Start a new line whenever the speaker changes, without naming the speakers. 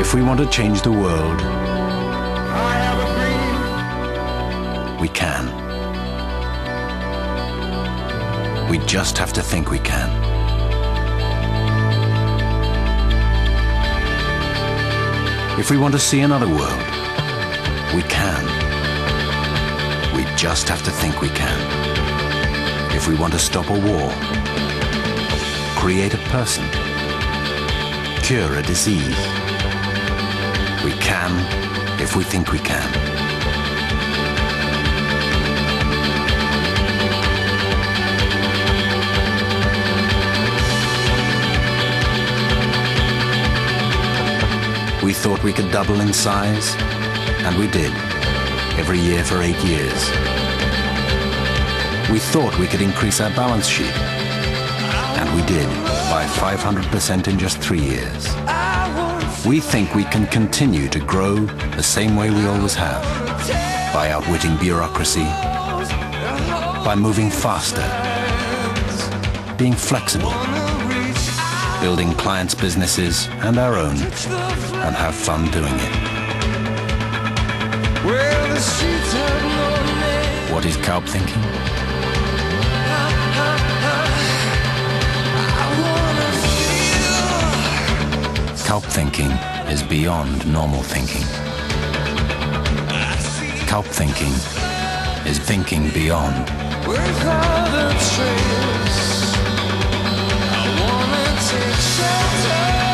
If we want to change the world, we can. We just have to think we can. If we want to see another world, we can. We just have to think we can. If we want to stop a war, create a person, cure a disease, we can if we think we can. We thought we could double in size, and we did, every year for 8 years. We thought we could increase our balance sheet, and we did, by 500% in just 3 years. We think we can continue to grow the same way we always have, by outwitting bureaucracy, by moving faster, being flexible, building clients' businesses and our own, and have fun doing it. What is Kaup thinking? Kaup thinking is beyond normal thinking. Kaup thinking is thinking beyond. Take shelter.